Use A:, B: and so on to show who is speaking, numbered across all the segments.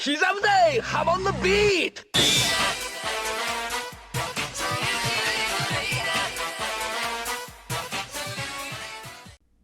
A: 기자부대, hop on the beat!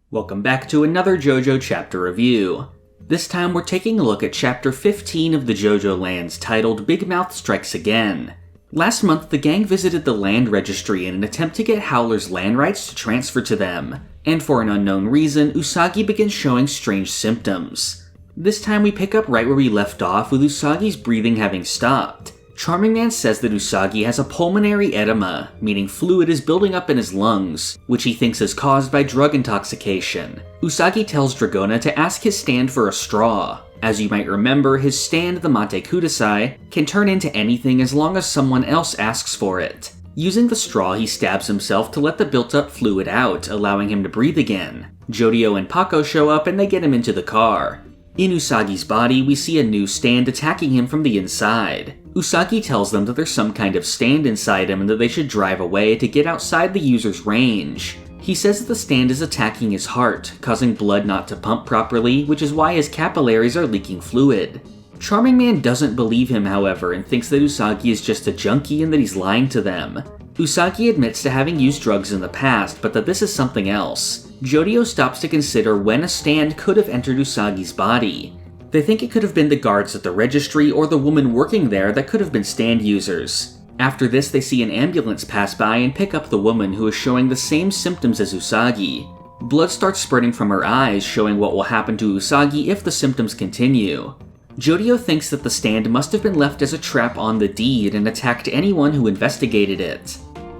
B: Welcome back to another JoJo chapter review. This time we're taking a look at chapter 15 of the JoJOLands titled Bigmouth Strikes Again. Last month, the gang visited the land registry in an attempt to get Howler's land rights to transfer to them, and for an unknown reason, Usagi begins showing strange symptoms. This time we pick up right where we left off with Usagi's breathing having stopped. Charming Man says that Usagi has a pulmonary edema, meaning fluid is building up in his lungs, which he thinks is caused by drug intoxication. Usagi tells Dragona to ask his stand for a straw. As you might remember, his stand, the Mate Kudasai, can turn into anything as long as someone else asks for it. Using the straw, he stabs himself to let the built-up fluid out, allowing him to breathe again. Jodio and Pako show up and they get him into the car. In Usagi's body, we see a new stand attacking him from the inside. Usagi tells them that there's some kind of stand inside him and that they should drive away to get outside the user's range. He says that the stand is attacking his heart, causing blood not to pump properly, which is why his capillaries are leaking fluid. Charming Man doesn't believe him, however, and thinks that Usagi is just a junkie and that he's lying to them. Usagi admits to having used drugs in the past, but that this is something else. Jodio stops to consider when a stand could have entered Usagi's body. They think it could have been the guards at the registry or the woman working there that could have been stand users. After this, they see an ambulance pass by and pick up the woman who is showing the same symptoms as Usagi. Blood starts spurting from her eyes, showing what will happen to Usagi if the symptoms continue. Jodio thinks that the stand must have been left as a trap on the deed and attacked anyone who investigated it.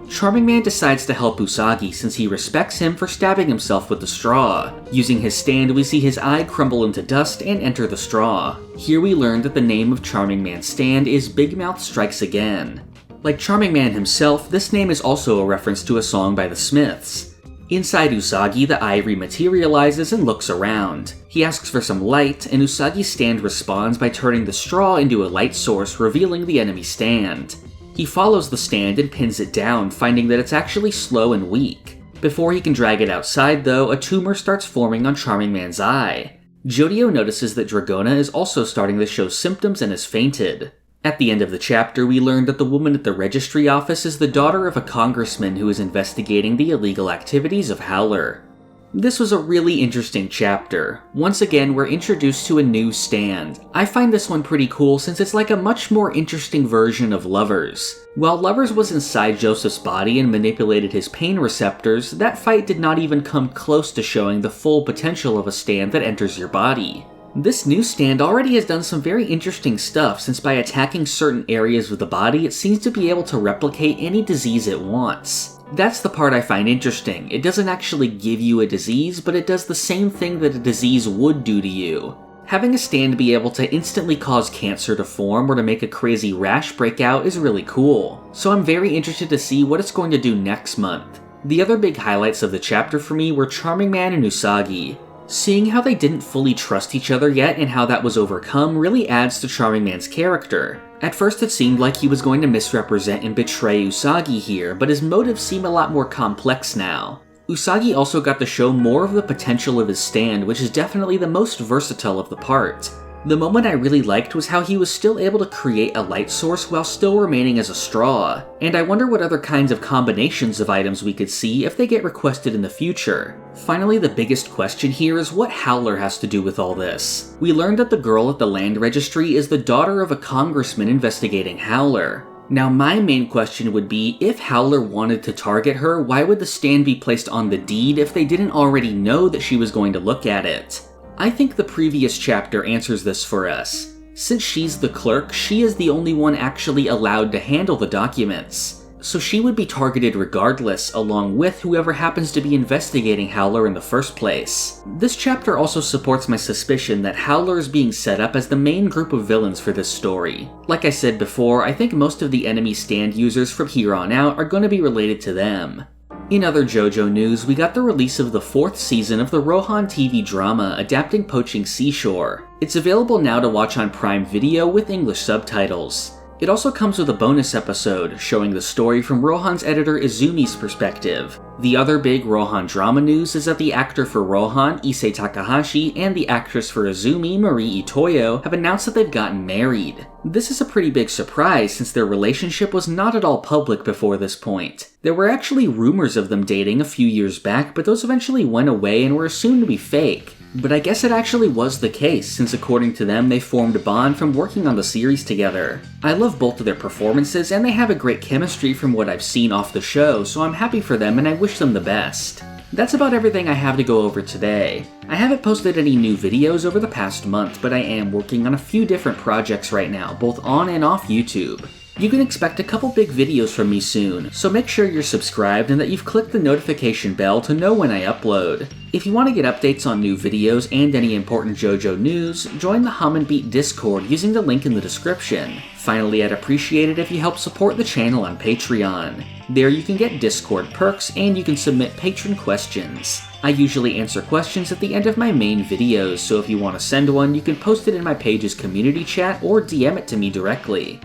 B: Charming Man decides to help Usagi since he respects him for stabbing himself with the straw. Using his stand, we see his eye crumble into dust and enter the straw. Here we learn that the name of Charming Man's stand is Bigmouth Strikes Again. Like Charming Man himself, this name is also a reference to a song by the Smiths. Inside Usagi, the eye rematerializes and looks around. He asks for some light, and Usagi's stand responds by turning the straw into a light source, revealing the enemy stand. He follows the stand and pins it down, finding that it's actually slow and weak. Before he can drag it outside, though, a tumor starts forming on Charming Man's eye. Jodio notices that Dragona is also starting to show symptoms and has fainted. At the end of the chapter, we learn that the woman at the registry office is the daughter of a congressman who is investigating the illegal activities of Howler. This was a really interesting chapter. Once again, we're introduced to a new stand. I find this one pretty cool since it's like a much more interesting version of Lovers. While Lovers was inside Joseph's body and manipulated his pain receptors, that fight did not even come close to showing the full potential of a stand that enters your body. This new stand already has done some very interesting stuff since by attacking certain areas of the body, it seems to be able to replicate any disease it wants. That's the part I find interesting. It doesn't actually give you a disease, but it does the same thing that a disease would do to you. Having a stand be able to instantly cause cancer to form or to make a crazy rash break out is really cool, so I'm very interested to see what it's going to do next month. The other big highlights of the chapter for me were Charming Man and Usagi. Seeing how they didn't fully trust each other yet and how that was overcome really adds to Charming Man's character. At first it seemed like he was going to misrepresent and betray Usagi here, but his motives seem a lot more complex now. Usagi also got to show more of the potential of his stand, which is definitely the most versatile of the part. The moment I really liked was how he was still able to create a light source while still remaining as a straw, and I wonder what other kinds of combinations of items we could see if they get requested in the future. Finally, the biggest question here is what Howler has to do with all this. We learned that the girl at the land registry is the daughter of a congressman investigating Howler. Now my main question would be, if Howler wanted to target her, why would the stand be placed on the deed if they didn't already know that she was going to look at it? I think the previous chapter answers this for us. Since she's the clerk, she is the only one actually allowed to handle the documents. So she would be targeted regardless, along with whoever happens to be investigating Howler in the first place. This chapter also supports my suspicion that Howler is being set up as the main group of villains for this story. Like I said before, I think most of the enemy stand users from here on out are going to be related to them. In other JoJo news, we got the release of the 4th season of the Rohan TV drama adapting Poaching Seashore. It's available now to watch on Prime Video with English subtitles. It also comes with a bonus episode showing the story from Rohan's editor Izumi's perspective. The other big Rohan drama news is that the actor for Rohan, Issei Takahashi, and the actress for Izumi, Marie Itoyo, have announced that they've gotten married. This is a pretty big surprise since their relationship was not at all public before this point. There were actually rumors of them dating a few years back, but those eventually went away and were assumed to be fake. But I guess it actually was the case, since according to them, they formed a bond from working on the series together. I love both of their performances, and they have a great chemistry from what I've seen off the show, so I'm happy for them and I wish them the best. That's about everything I have to go over today. I haven't posted any new videos over the past month, but I am working on a few different projects right now, both on and off YouTube. You can expect a couple big videos from me soon, so make sure you're subscribed and that you've clicked the notification bell to know when I upload. If you want to get updates on new videos and any important JoJo news, join the Hum and Beat Discord using the link in the description. Finally, I'd appreciate it if you help support the channel on Patreon. There you can get Discord perks and you can submit patron questions. I usually answer questions at the end of my main videos, so if you want to send one, you can post it in my page's community chat or DM it to me directly.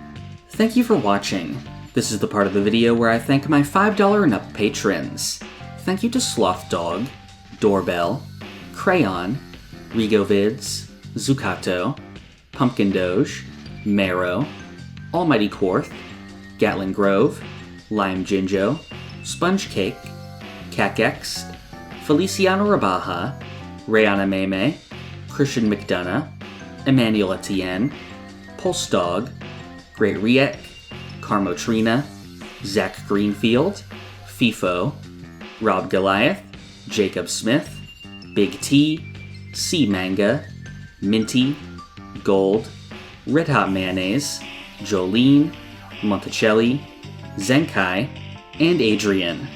B: Thank you for watching. This is the part of the video where I thank my $5 and up patrons. Thank you to Sloth Dog, Doorbell, Crayon, Rigovids, Zucato, Pumpkin Doge, Marrow, Almighty Quarth, Gatlin Grove, Lime Jinjo, Sponge Cake, Cakex, Feliciano Rabaja, Rayana Meme, Christian McDonough, Emmanuel Etienne, Pulse Dog, Great Riek, Carmotrina, Zach Greenfield, FIFO, Rob Goliath, Jacob Smith, Big T, C Manga, Minty, Gold, Red Hot Mayonnaise, Jolene, Monticelli, Zenkai, and Adrian.